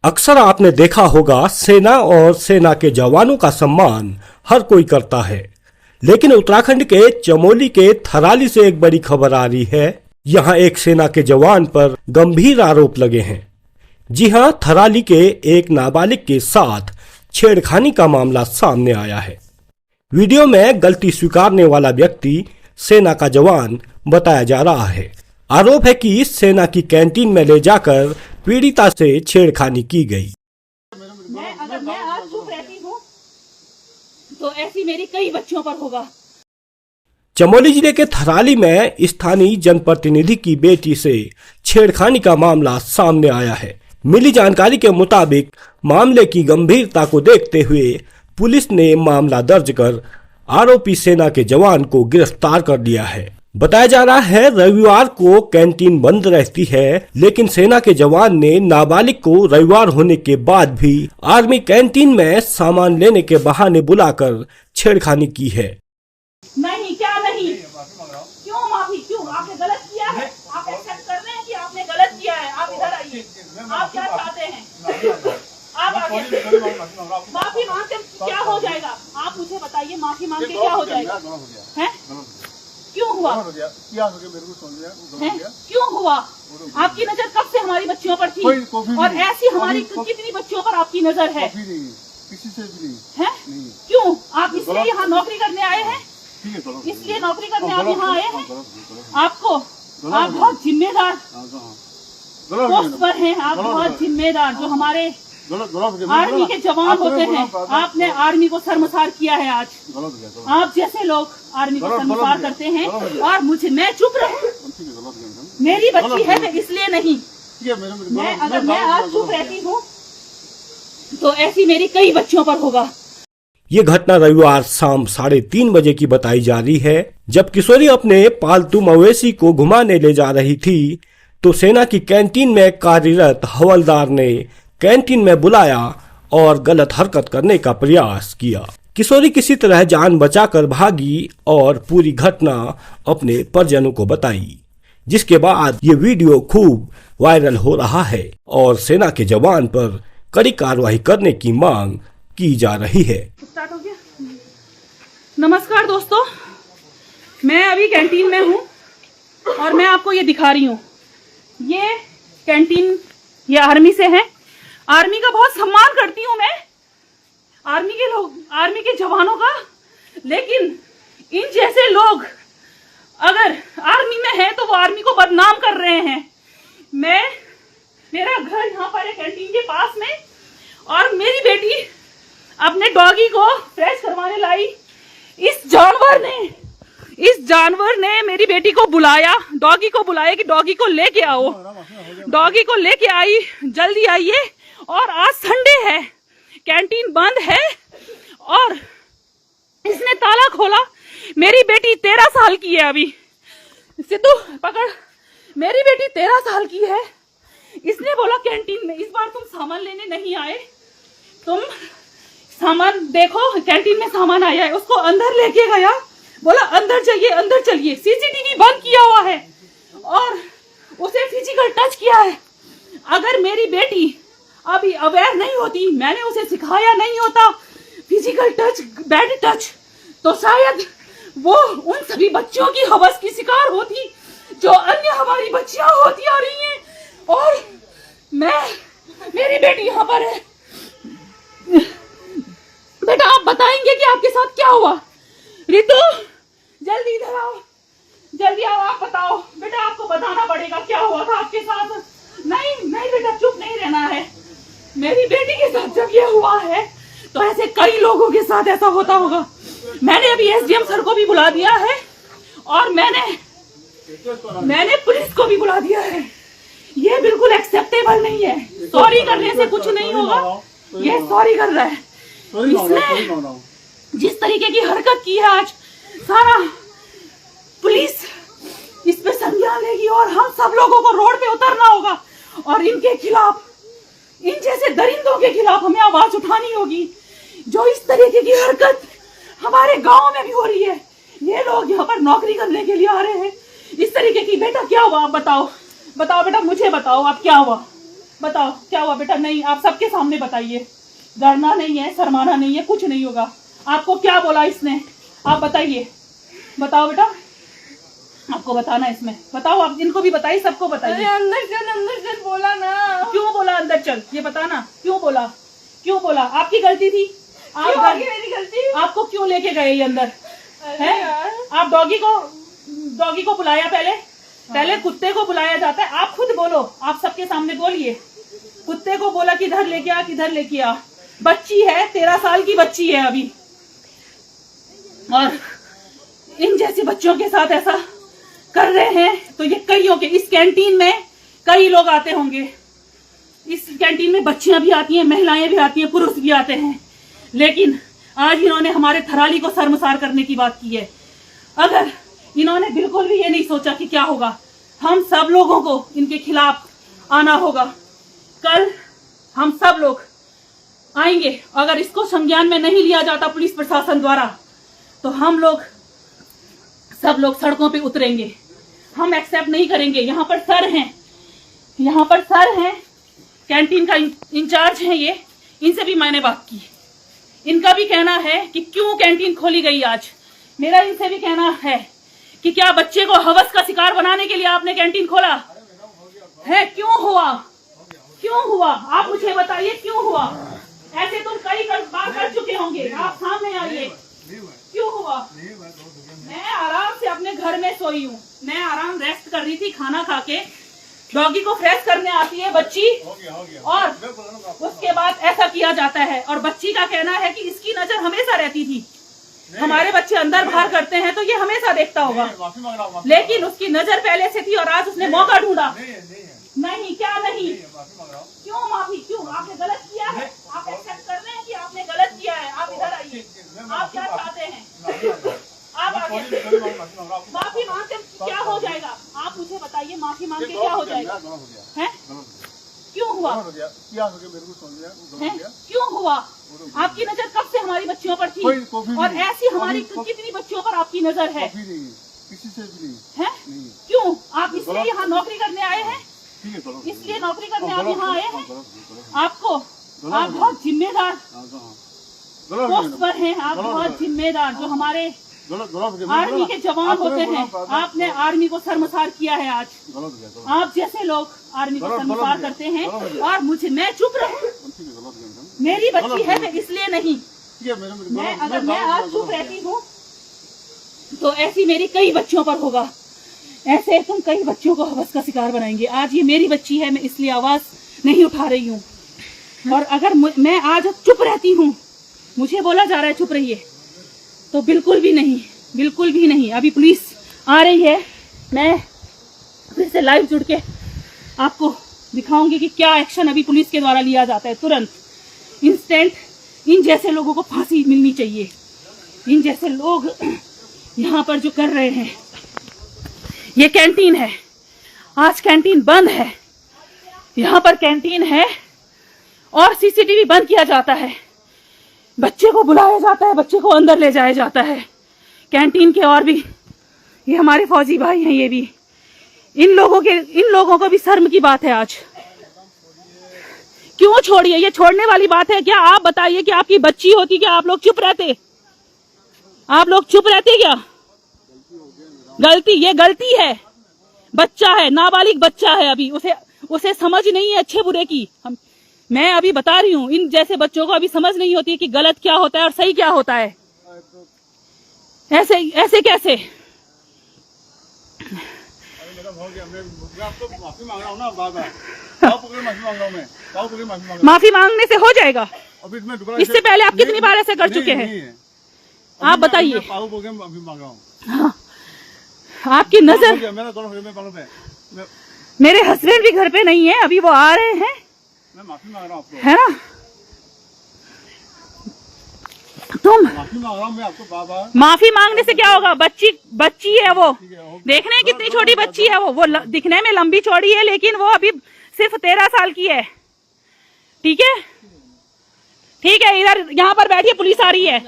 अक्सर आपने देखा होगा सेना और सेना के जवानों का सम्मान हर कोई करता है, लेकिन उत्तराखंड के चमोली के थराली से एक बड़ी खबर आ रही है। यहाँ एक सेना के जवान पर गंभीर आरोप लगे हैं। जी हाँ, थराली के एक नाबालिग के साथ छेड़खानी का मामला सामने आया है। वीडियो में गलती स्वीकारने वाला व्यक्ति सेना का जवान बताया जा रहा है। आरोप है कि सेना की कैंटीन में ले जाकर पीड़िता से छेड़खानी की गई। अगर मैं आज चुप रहती हूँ तो ऐसी मेरी कई बच्चों पर होगा। चमोली जिले के थराली में स्थानीय जनप्रतिनिधि की बेटी से छेड़खानी का मामला सामने आया है। मिली जानकारी के मुताबिक मामले की गंभीरता को देखते हुए पुलिस ने मामला दर्ज कर आरोपी सेना के जवान को गिरफ्तार कर लिया है। बताया जा रहा है रविवार को कैंटीन बंद रहती है, लेकिन सेना के जवान ने नाबालिग को रविवार होने के बाद भी आर्मी कैंटीन में सामान लेने के बहाने बुलाकर छेड़खानी की है। नहीं, क्या नहीं, क्यों माफी, क्यों आपने गलत किया है? आप एक्सेप्ट कर रहे हैं कि आपने गलत किया है? आप इधर आइए, आप क्या चाहते हैं? आप आगे माफी मांग के क्या हो जाएगा? आप मुझे बताइए, माफी मांग के क्या हो जाएगा? है क्यों हुआ? क्यों हुआ? आपकी नजर कब से हमारी बच्चियों पर थी? और ऐसी हमारी कितनी बच्चियों पर आपकी नजर है? किसी से भी है? क्यों? आप इसलिए यहाँ नौकरी करने आए हैं? इसलिए नौकरी करने आप यहाँ आए हैं? आपको आप बहुत जिम्मेदार पोस्ट पर हैं। आप बहुत जिम्मेदार, जो हमारे आर्मी के जवान होते हैं, आपने आर्मी को शर्मसार किया है। आज आप जैसे लोग आर्मी को शर्मसार करते हैं और मैं चुप रहूं? मेरी बच्ची है, मैं इसलिए नहीं। अगर मैं आज चुप रहती हूँ तो ऐसी मेरी कई बच्चियों पर होगा। ये घटना रविवार शाम 3:30 बजे की बताई जा रही है। जब किशोरी अपने पालतू मवेशी को घुमाने ले जा रही थी तो सेना की कैंटीन में कार्यरत हवलदार ने कैंटीन में बुलाया और गलत हरकत करने का प्रयास किया। किशोरी किसी तरह जान बचाकर भागी और पूरी घटना अपने परिजनों को बताई, जिसके बाद ये वीडियो खूब वायरल हो रहा है और सेना के जवान पर कड़ी कार्रवाई करने की मांग की जा रही है। स्टार्ट हो गया। नमस्कार दोस्तों, मैं अभी कैंटीन में हूँ और मैं आपको ये दिखा रही हूँ। ये कैंटीन ये आर्मी से है। आर्मी का बहुत सम्मान करती हूँ मैं, आर्मी के लोग, आर्मी के जवानों का। लेकिन इन जैसे लोग अगर आर्मी में है तो वो आर्मी को बदनाम कर रहे हैं। मेरा घर यहाँ पर है कैंटीन के पास में, और मेरी बेटी अपने डॉगी को फ्रेश करवाने लाई। इस जानवर ने मेरी बेटी को बुलाया, डॉगी को बुलाया कि डॉगी को लेके आओ। डॉगी को लेके आई, जल्दी आइए। और आज संडे है, कैंटीन बंद है और इसने ताला खोला। मेरी बेटी 13 साल की है। अभी सिद्धू पकड़, मेरी बेटी 13 साल की है। इसने बोला कैंटीन में इस बार तुम सामान लेने नहीं आए, तुम सामान देखो, कैंटीन में सामान आया है। उसको अंदर लेके गया, बोला अंदर चलिए, अंदर चलिए। सीसीटीवी बंद किया हुआ है और उसे फिजिकल टच किया है। अगर मेरी बेटी अभी अवेयर नहीं होती, मैंने उसे सिखाया नहीं होता फिजिकल टच, बैड टच, तो शायद वो उन सभी बच्चों की हवस की शिकार होती जो अन्य हमारी बच्चियां होती आ रही हैं। और मेरी बेटी यहाँ पर है। बेटा आप बताएंगे कि आपके साथ क्या हुआ? रितु जल्दी इधर आओ, जल्दी आओ, आप बताओ। बेटा आपको बताना पड़ेगा क्या हुआ था आपके साथ। नहीं बेटा, चुप नहीं रहना है। मेरी बेटी के साथ जब ये हुआ है तो ऐसे कई लोगों के साथ ऐसा होता होगा। मैंने अभी एसडीएम सर को भी बुला दिया है और मैंने पुलिस को भी बुला दिया है। ये बिल्कुल एक्सेप्टेबल नहीं है। सॉरी करने से कुछ नहीं होगा। ये सॉरी कर रहा है। इसने जिस तरीके की हरकत की है आज, सारा पुलिस इस पे संज्ञान लेगी और हम सब लोगों को रोड पे उतरना होगा और इनके खिलाफ, इन जैसे दरिंदों के खिलाफ हमें आवाज उठानी होगी। जो इस तरीके की हरकत हमारे गांव में भी हो रही है। ये लोग यहाँ पर नौकरी करने के लिए आ रहे हैं इस तरीके की। बेटा क्या हुआ आप बताओ, बताओ बेटा, मुझे बताओ आप क्या हुआ। बताओ क्या हुआ बेटा? नहीं, आप सबके सामने बताइए, डरना नहीं है, शर्माना नहीं है, कुछ नहीं होगा। आपको क्या बोला इसने? आप बताइए, बताओ बेटा, आपको बताना है इसमें, बताओ आप, इनको भी बताइए, सबको बताइए। अंदर चल बोला ना। क्यों बोला अंदर चल? ये बताना, क्यों बोला? क्यों बोला? आपकी गलती थी? मेरी गलती? आपको क्यों लेके गए ये अंदर? अरे यार, आप डॉगी को बुलाया पहले कुत्ते को बुलाया जाता है। आप खुद बोलो, आप सबके सामने बोलिए। कुत्ते को बोला किधर लेके आ, किधर लेके आ। बच्ची है, 13 साल की बच्ची है अभी, और इन जैसे बच्चों के साथ ऐसा कर रहे हैं तो ये कईयों के, इस कैंटीन में कई लोग आते होंगे। इस कैंटीन में बच्चियां भी आती हैं, महिलाएं भी आती हैं, पुरुष भी आते हैं, लेकिन आज इन्होंने हमारे थराली को शर्मसार करने की बात की है। अगर इन्होंने बिल्कुल भी ये नहीं सोचा कि क्या होगा, हम सब लोगों को इनके खिलाफ आना होगा। कल हम सब लोग आएंगे। अगर इसको संज्ञान में नहीं लिया जाता पुलिस प्रशासन द्वारा तो हम लोग सब लोग सड़कों पे उतरेंगे। हम एक्सेप्ट नहीं करेंगे। यहाँ पर सर हैं, कैंटीन का इंचार्ज है ये, इनसे भी मैंने बात की। इनका भी कहना है कि क्यों कैंटीन खोली गई आज। मेरा इनसे भी कहना है कि क्या बच्चे को हवस का शिकार बनाने के लिए आपने कैंटीन खोला है? क्यों हुआ? आप मुझे बताइए क्यों हुआ? ऐसे तुम कई बार कर चुके होंगे, आप सामने आइए। क्यों हुआ? मैं आराम से अपने घर में सोई हूँ, मैं आराम रेस्ट कर रही थी, खाना खा के। डॉगी को फ्रेश करने आती है बच्ची, और उसके बाद ऐसा किया जाता है। और बच्ची का कहना है कि इसकी नजर हमेशा रहती थी, हमारे बच्चे अंदर बाहर करते हैं तो ये हमेशा देखता होगा, लेकिन उसकी नजर पहले से थी और आज उसने मौका ढूंढा। नहीं, क्या नहीं? क्यों माफी? क्यों? आपने गलत किया है? आप एक्सेप्ट कर रहे हैं कि आपने गलत किया है? आप इधर आइए, आप क्या चाहते हैं? आप आगे माफी मांग के क्या हो जाएगा? आप मुझे बताइए, माफी मांग के क्या हो जाएगा? है? क्यों हुआ? क्यों हुआ? आपकी नजर कब से हमारी बच्चियों पर थी? और ऐसी हमारी कितनी बच्चियों पर आपकी नजर है? किसी से भी नहीं है? क्यों? आप इसलिए यहाँ नौकरी करने आए हैं? इसलिए नौकरी करने आप यहाँ आए हैं? आप बहुत जिम्मेदार पोस्ट पर हैं, आप बहुत जिम्मेदार, जो हमारे आर्मी के जवान होते हैं। आपने आर्मी को शर्मसार किया है आज। आप जैसे लोग आर्मी को शर्मसार करते हैं, और मैं चुप रहूं? मेरी बच्ची है, मैं इसलिए नहीं। अगर मैं आज चुप रहती हूँ तो ऐसी मेरी कई बच्चियों पर होगा। ऐसे तुम कई बच्चों को हवस का शिकार बनाएंगे। आज ये मेरी बच्ची है, मैं इसलिए आवाज नहीं उठा रही हूँ। और अगर मैं आज चुप रहती हूँ, मुझे बोला जा रहा है चुप रहिए, तो बिल्कुल भी नहीं। अभी पुलिस आ रही है, मैं फिर से लाइव जुड़ के आपको दिखाऊंगी कि क्या एक्शन अभी पुलिस के द्वारा लिया जाता है। तुरंत, इंस्टेंट इन जैसे लोगों को फांसी मिलनी चाहिए। इन जैसे लोग यहाँ पर जो कर रहे हैं। ये कैंटीन है, आज कैंटीन बंद है। यहाँ पर कैंटीन है और सीसीटीवी बंद किया जाता है। बच्चे को बुलाया जाता है, बच्चे को अंदर ले जाया जाता है कैंटीन के। और भी ये हमारे फौजी भाई हैं, ये भी इन लोगों को भी शर्म की बात है आज। क्यों छोड़िए? ये छोड़ने वाली बात है क्या? आप बताइए कि आपकी बच्ची होती क्या आप लोग चुप रहते? क्या? ये गलती है। बच्चा है, नाबालिग बच्चा है, अभी उसे समझ नहीं है अच्छे बुरे की। मैं अभी बता रही हूँ, इन जैसे बच्चों को अभी समझ नहीं होती कि गलत क्या होता है और सही क्या होता है। ऐसे कैसे? माफी मांगने से हो जाएगा? इससे पहले आप कितनी बार ऐसे कर चुके हैं? आप बताइए। हाँ, आपकी नजर, मेरे हस्बैंड भी घर पे नहीं है, अभी वो आ रहे हैं। मैं माफी मांग रहा हूँ आपको, है ना? तुम माफी मांग रहा हूँ मैं आपको बाबा। माफी मांगने से क्या होगा? बच्ची है वो। देखने में कितनी छोटी बच्ची है वो दिखने में लंबी चौड़ी है, लेकिन वो अभी सिर्फ 13 साल की है। ठीक है, ठीक है, इधर यहाँ पर बैठिए, पुलिस आ रही है।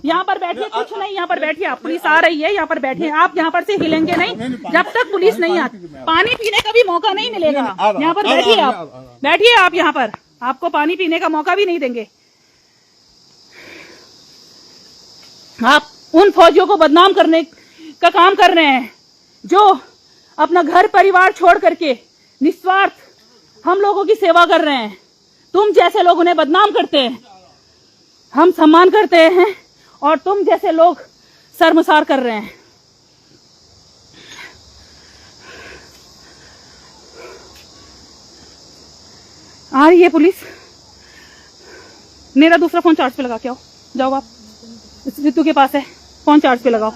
यहाँ पर बैठिए, कुछ नहीं, यहाँ पर बैठिए आप, पुलिस आ रही है, यहाँ पर बैठिए आप। यहाँ पर से हिलेंगे नहीं जब तक पुलिस नहीं आती। पानी पीने का भी मौका नहीं मिलेगा। यहाँ पर बैठिए आप, बैठिए आप यहाँ पर, आपको पानी पीने का मौका भी नहीं देंगे। आप उन फौजियों को बदनाम करने का काम कर रहे हैं जो अपना घर परिवार छोड़ करके निस्वार्थ हम लोगों की सेवा कर रहे हैं। तुम जैसे लोग उन्हें बदनाम करते हैं, हम सम्मान करते हैं, और तुम जैसे लोग शर्मसार कर रहे हैं। आ रही है पुलिस। मेरा दूसरा फोन चार्ज पे लगा के आओ, जाओ आप, रितु के पास है, फोन चार्ज पे लगाओ,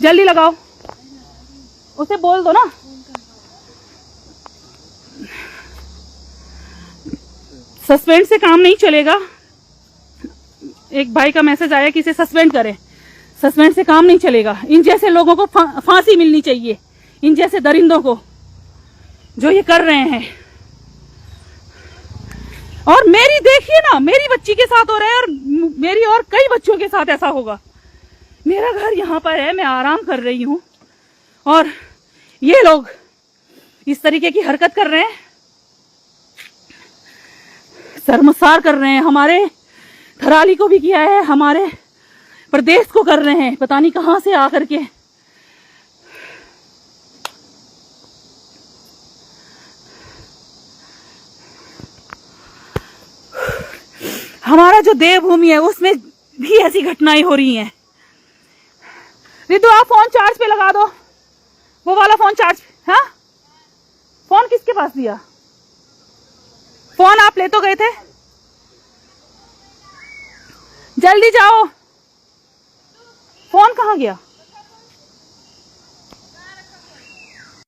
जल्दी लगाओ, उसे बोल दो ना। सस्पेंड से काम नहीं चलेगा। एक भाई का मैसेज आया कि इसे सस्पेंड करें। सस्पेंड से काम नहीं चलेगा। इन जैसे लोगों को फांसी मिलनी चाहिए, इन जैसे दरिंदों को जो ये कर रहे हैं। और मेरी देखिए ना, मेरी बच्ची के साथ हो रहा है, और मेरी और कई बच्चों के साथ ऐसा होगा। मेरा घर यहाँ पर है, मैं आराम कर रही हूँ, और ये लोग इस तरीके की हरकत कर रहे हैं, शर्मसार कर रहे हैं। हमारे थराली को भी किया है, हमारे प्रदेश को कर रहे हैं, पता नहीं कहां से आकर के। हमारा जो देवभूमि है उसमें भी ऐसी घटनाएं हो रही हैं। रितु आप फोन चार्ज पे लगा दो, वो वाला फोन चार्ज। हाँ, फोन किसके पास दिया? फोन आप ले तो गए थे, जल्दी जाओ। फोन कहाँ गया?